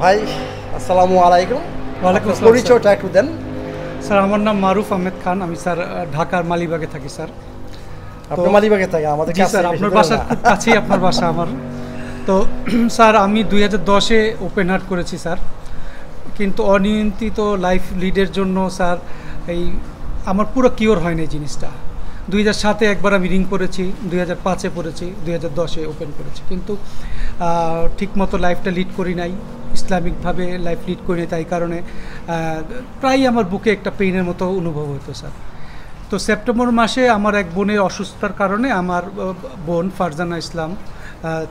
ভাই আসসালামু আলাইকুম। ওয়ালাইকুম আসসালাম। পরিচয়টা একটু দেন। স্যার আমার নাম মারুফ আহমেদ খান, আমি স্যার ঢাকার মালিবাগে থাকি স্যার। আপনি মালিবাগে থাকেন? আমাদের কাছে স্যার আপনার বাসার খুব কাছেই আপনার বাসা আমার। তো স্যার আমি 2010-এ ওপেন হার্ট করেছি স্যার, কিন্তু অনিয়ন্ত্রিত লাইফ লিডের জন্য স্যার এই আমার পুরো কিওর হয়নি এই জিনিসটা। 2007-এ একবার আমি রিং করেছি, 2005-এ করেছি, 2010-এ ওপেন করেছি, কিন্তু ঠিকমতো লাইফটা লিড করি নাই, ইসলামিকভাবে লাইফ লিড করি নাই। তাই কারণে প্রায় আমার বুকে একটা পেইনের মতো অনুভব হতো স্যার। তো সেপ্টেম্বর মাসে আমার এক বোনের অসুস্থতার কারণে আমার বোন ফারজানা ইসলাম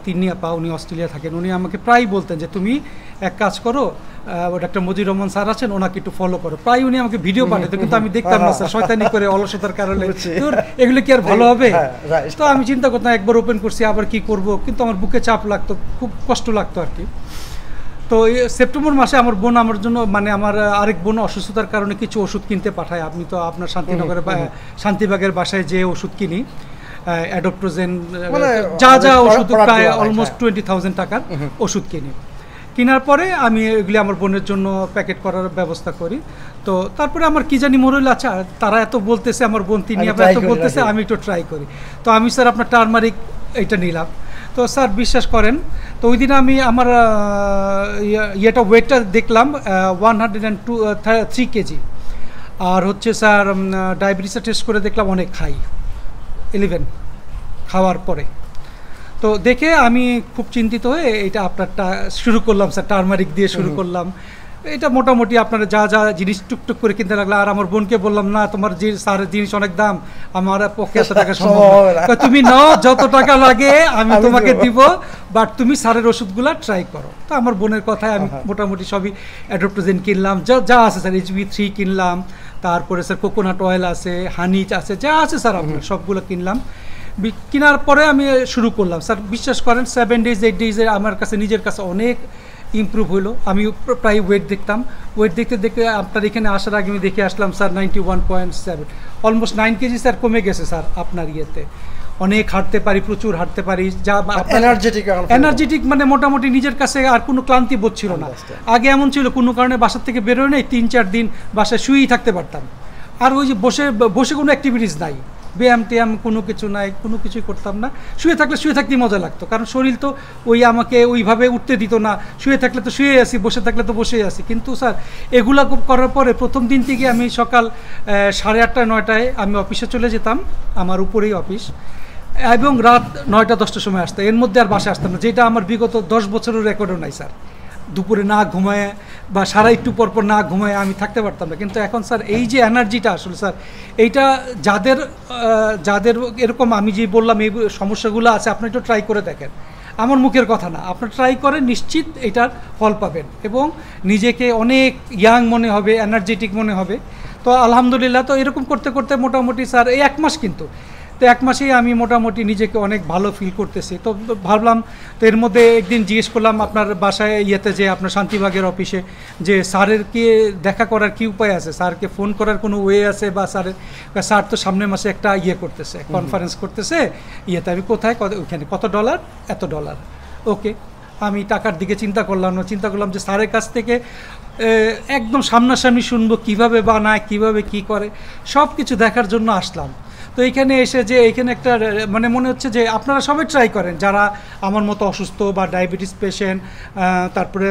তিনি আপা, উনি অস্ট্রেলিয়া থাকেন, উনি আমাকে প্রায় বলতেন যে তুমি এক কাজ করো, ডাক্তার মজিবুর রহমান স্যার আছেন, ওনাকে একটু ফলো করো। প্রায় উনি আমাকে ভিডিও পাঠাতো, কিন্তু আমি দেখতাম না স্যার, শয়তানি করে, অলসতার কারণে। এগুলো কি আর ভালো হবে? তো আমি চিন্তা করতাম, একবার ওপেন করছি আবার কি করব, কিন্তু আমার বুকে চাপ লাগতো, খুব কষ্ট লাগতো আর কি। তো সেপ্টেম্বর মাসে আমার বোন আমার জন্য, মানে আমার আরেক বোন অসুস্থতার কারণে কিছু ওষুধ কিনতে পাঠায়। আমি তো আপনার শান্তিনগরের শান্তিবাগের বাসায় যে ওষুধ কিনি, অ্যাডপ্টোজেন, যা যা ওষুধ, প্রায় অলমোস্ট 20,000 টাকার ওষুধ কিনি। কেনার পরে আমি এগুলি আমার বোনের জন্য প্যাকেট করার ব্যবস্থা করি। তো তারপরে আমার কি জানি মনে হলো, আচ্ছা তারা এত বলতেছে, আমার বোন তিনি এত বলতেছে, আমি একটু ট্রাই করি। তো আমি স্যার আপনার টার্মারিক এইটা নিলাম। তো স্যার বিশ্বাস করেন, তো ওই দিন আমি আমার ইয়েটা ওয়েটটা দেখলাম 103 কেজি, আর হচ্ছে স্যার ডায়াবেটিসটা টেস্ট করে দেখলাম অনেক হাই, 11 খাওয়ার পরে। তো দেখে আমি খুব চিন্তিত হয়ে এটা আপনারটা শুরু করলাম স্যার, টার্মারিক দিয়ে শুরু করলাম। এটা মোটামুটি আপনারা যা যা জিনিস টুকটুক করে কিনতে লাগলো। আর আমার বোনকে বললাম, না তোমার যে স্যারের জিনিস অনেক দাম, আমার পক্ষে এত টাকা সম্ভব না, তুমি নাও যত টাকা লাগে আমি তোমাকে দিব, বাট তুমি স্যারের ওষুধগুলো ট্রাই করো। তো আমার বোনের কথায় আমি মোটামুটি সবই অ্যাডপ্টোজেন কিনলাম, যা আছে স্যার, HB3 কিনলাম, তারপরে স্যার কোকোনাট অয়েল আছে, হানি আছে, যা আছে স্যার আপনার সবগুলো কিনলাম। কেনার পরে আমি শুরু করলাম স্যার। বিশ্বাস করেন 7 days 8 days-এ আমার কাছে নিজের কাছে অনেক ইমপ্রুভ হলো। আমি প্রায় ওয়েট দেখতাম, ওয়েট দেখতে দেখতে আপনার এখানে আসার আগে আমি দেখে আসলাম স্যার 91.7, অলমোস্ট 9 কেজি স্যার কমে গেছে স্যার আপনার ইয়েতে। অনেক হাঁটতে পারি, প্রচুর হাঁটতে পারি, যা এনার্জেটিক, মানে মোটামুটি নিজের কাছে আর কোনো ক্লান্তি বোধ ছিল না। আগে এমন ছিল, কোনো কারণে বাসার থেকে বেরোয় নেই, 3-4 দিন বাসায় শুয়েই থাকতে পারতাম। আর ওই যে বসে বসে কোনো অ্যাক্টিভিটিস নাই, ব্যায়াম ট্যায়াম কোনো কিছু নাই, কোনো কিছুই করতাম না। শুয়ে থাকলে শুয়ে থাকতেই মজা লাগতো, কারণ শরীর তো ওই আমাকে ওইভাবে উঠতে দিত না। শুয়ে থাকলে তো শুয়ে আসি, বসে থাকলে তো বসেই আসি। কিন্তু স্যার এগুলা করার পরে প্রথম দিন থেকে আমি সকাল 8:30-9টায় আমি অফিসে চলে যেতাম, আমার উপরেই অফিস, এবং রাত 9টা-10টার সময় আসতাম। এর মধ্যে আর বাসায় আসতাম না, যেটা আমার বিগত 10 বছরের রেকর্ডও নাই স্যার। দুপুরে না ঘুমায় বা সারা একটু পরপর না ঘুমায় আমি থাকতে পারতাম না। কিন্তু এখন স্যার এই যে এনার্জিটা আসলে স্যার, এইটা যাদের এরকম আমি যে বললাম এই সমস্যাগুলো আছে, আপনি একটু ট্রাই করে দেখেন। আমার মুখের কথা না, আপনার ট্রাই করে নিশ্চিত এটার ফল পাবেন এবং নিজেকে অনেক ইয়াং মনে হবে, এনার্জেটিক মনে হবে। তো আলহামদুলিল্লাহ, তো এরকম করতে করতে মোটামুটি স্যার এই 1 মাস, কিন্তু তো 1 মাসেই আমি মোটামুটি নিজেকে অনেক ভালো ফিল করতেছি। তো ভাবলাম, তো এর মধ্যে একদিন জিজ্ঞেস করলাম আপনার বাসায় ইয়েতে, যে আপনার শান্তিবাগের অফিসে, যে স্যারের কি দেখা করার কি উপায় আছে, স্যারকে ফোন করার কোনো ওয়ে আছে, বা স্যার তো সামনের মাসে একটা ইয়ে করতেছে, কনফারেন্স করতেছে ইয়েতে, আমি কোথায়, ওইখানে কত ডলার, এত ডলার, ওকে। আমি টাকার দিকে চিন্তা করলাম না, চিন্তা করলাম যে স্যারের কাছ থেকে একদম সামনাসামনি শুনবো কীভাবে বানায়, কীভাবে কি করে, সব কিছু দেখার জন্য আসলাম। তো এইখানে এসে যে এইখানে একটা মানে মনে হচ্ছে যে আপনারা সবাই ট্রাই করেন, যারা আমার মতো অসুস্থ বা ডায়াবেটিস পেশেন্ট, তারপরে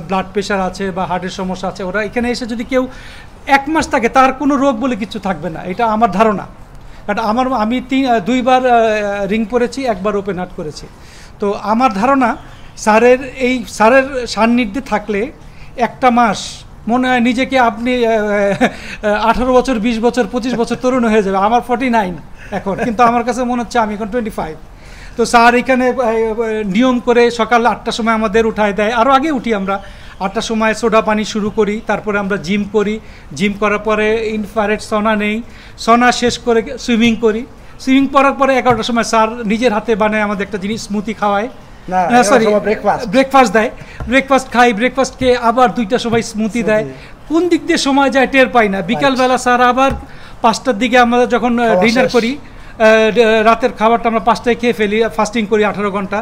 ব্লাড প্রেশার আছে বা হার্টের সমস্যা আছে, ওরা এখানে এসে যদি কেউ 1 মাস থাকে, তার কোনো রোগ বলে কিছু থাকবে না, এটা আমার ধারণা। কারণ আমি 2বার রিং পরেছি, 1বার ওপেন হার্ট করেছি। তো আমার ধারণা স্যারের সান্নিধ্যে থাকলে 1টা মাস মনে হয় নিজেকে আপনি 18 বছর, 20 বছর, 25 বছর তরুণ হয়ে যাবে। আমার 49 এখন, কিন্তু আমার কাছে মনে হচ্ছে আমি এখন 25। তো স্যার এখানে নিয়ম করে সকাল 8টার সময় আমাদের উঠায় দেয়, আরও আগে উঠি আমরা, 8টার সময় সোডা পানি শুরু করি, তারপরে আমরা জিম করি, জিম করার পরে ইনফ্রারেড সনা নেই, সনা শেষ করে সুইমিং করি, সুইমিং করার পরে 11টার সময় স্যার নিজের হাতে বানায় আমাদের একটা জিনিস স্মুথি খাওয়ায়, ব্রেকফাস্ট দেয়, ব্রেকফাস্ট খাই, ব্রেকফাস্ট খেয়ে আবার 2টার সময় স্মুথি দেয়। কোন দিক দিয়ে সময় যায় টের পাই না। বিকালবেলা স্যার আবার 5টার দিকে আমরা যখন ডিনার করি, রাতের খাবারটা আমরা 5টায় খেয়ে ফেলি, ফাস্টিং করি 18 ঘন্টা,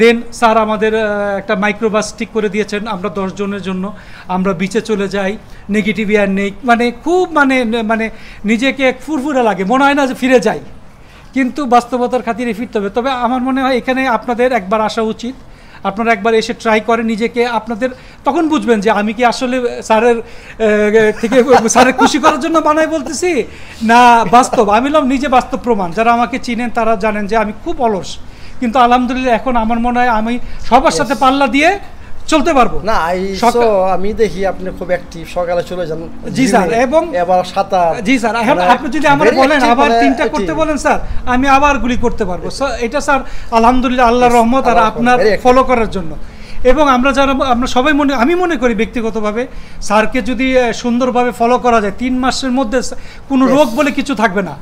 দেন স্যার আমাদের একটা মাইক্রোবাস ঠিক করে দিয়েছেন, আমরা 10 জনের জন্য আমরা বিচে চলে যাই, নেগেটিভ এয়ার নেই, মানে খুব মানে নিজেকে ফুরফুরে লাগে, মনে হয় না যে ফিরে যাই, কিন্তু বাস্তবতার খাতিরে ফিরতে হবে। তবে আমার মনে হয় এখানে আপনাদের একবার আসা উচিত, আপনারা একবার এসে ট্রাই করেন নিজেকে, আপনাদের তখন বুঝবেন যে আমি কি আসলে স্যারের থেকে স্যারের খুশি করার জন্য বানাই বলতেছি না বাস্তব। আমি নিজে বাস্তব প্রমাণ, যারা আমাকে চিনেন তারা জানেন যে আমি খুব অলস, কিন্তু আলহামদুলিল্লাহ এখন আমার মনে হয় আমি সবার সাথে পাল্লা দিয়ে চলতে পারবো। না আমি দেখি আপনি খুব অ্যাক্টিভ, সকালে চলে যান। জি স্যার, এবং এবার সাঁতার। জি স্যার, এখন আপনি যদি আমার বলেন আবার 3টা করতে বলেন স্যার, আমি আবার গুলি করতে পারবো। এটা স্যার আলহামদুলিল্লাহ আল্লাহর রহমত আর আপনার ফলো করার জন্য। এবং আমরা সবাই আমি মনে করি ব্যক্তিগতভাবে স্যারকে যদি সুন্দরভাবে ফলো করা যায় 3 মাসের মধ্যে কোনো রোগ বলে কিছু থাকবে না।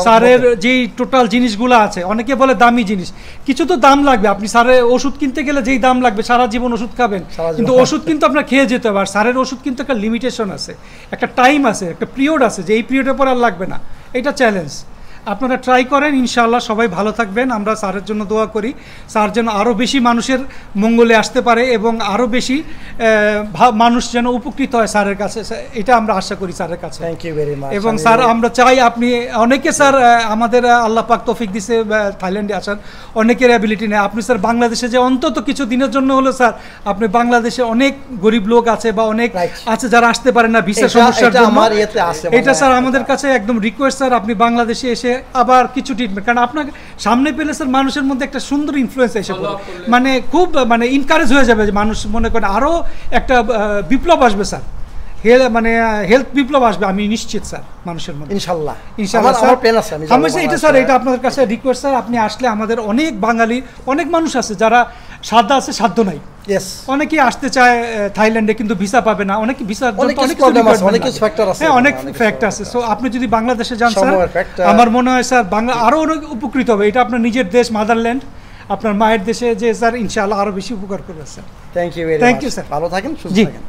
স্যারের যেই টোটাল জিনিসগুলো আছে, অনেকে বলে দামি জিনিস, কিছু তো দাম লাগবে। আপনি স্যারের ওষুধ কিনতে গেলে যেই দাম লাগবে, সারা জীবন ওষুধ খাবেন, কিন্তু ওষুধ কিন্তু আপনার খেয়ে যেতে হবে। আর স্যারের ওষুধ কিন্তু একটা লিমিটেশন আছে, একটা টাইম আছে, একটা পিরিয়ড আছে, যে এই পিরিয়ডের পর আর লাগবে না। এটা চ্যালেঞ্জ, আপনারা ট্রাই করেন, ইনশাআল্লাহ সবাই ভালো থাকবেন। আমরা স্যারের জন্য দোয়া করি, স্যার যেন আরও বেশি মানুষের মঙ্গলে আসতে পারে এবং আরও বেশি মানুষ যেন উপকৃত হয় স্যারের কাছে, এটা আমরা আশা করি স্যারের কাছে। Thank you very much. এবং স্যার আমরা চাই আপনি অনেকে স্যার আমাদের আল্লাহ পাক তৌফিক দিছে থাইল্যান্ডে আসার, অনেকের অ্যাবিলিটি নেই। আপনি স্যার বাংলাদেশে যে অন্তত কিছু দিনের জন্য হলো স্যার, আপনি বাংলাদেশে অনেক গরিব লোক আছে বা অনেক আছে যারা আসতে পারে না ভিসা সমস্যার জন্য, এটা স্যার আমাদের কাছে একদম রিকোয়েস্ট স্যার, আপনি বাংলাদেশে এসে আবার কিছু ট্রিটমেন্ট, কারণ আপনাকে সামনে পেলে স্যার মানুষের মধ্যে একটা সুন্দর ইনফ্লুয়েন্স এসে পড়ে, মানে খুব মানে ইনকারেজ হয়ে যাবে, যে মানুষ মনে করেন আরও একটা বিপ্লব আসবে স্যার, হেলথ বিপ্লব আসবে, আমি নিশ্চিত স্যার মানুষের মধ্যে ইনশাআল্লাহ। এটা স্যার এটা আপনাদের কাছে রিকোয়েস্ট স্যার, আপনি আসলে আমাদের অনেক বাঙালি অনেক মানুষ আছে যারা সাধ্য আছে সাধ্য নাই, অনেকেই আসতে চায় থাইল্যান্ডে কিন্তু ভিসা পাবে না, অনেক ভিসা অনেক ফ্যাক্টর আছে। সো আপনি যদি বাংলাদেশে যান স্যার, আমার মনে হয় স্যার বাংলা আরো অনেক উপকৃত হবে। এটা আপনার নিজের দেশ, মাদারল্যান্ড, আপনার মায়ের দেশে যে স্যার ইনশাআল্লাহ আরো বেশি উপকার করবে স্যার। থ্যাংক ইউ স্যার, ভালো থাকেন, সুস্থ থাকেন।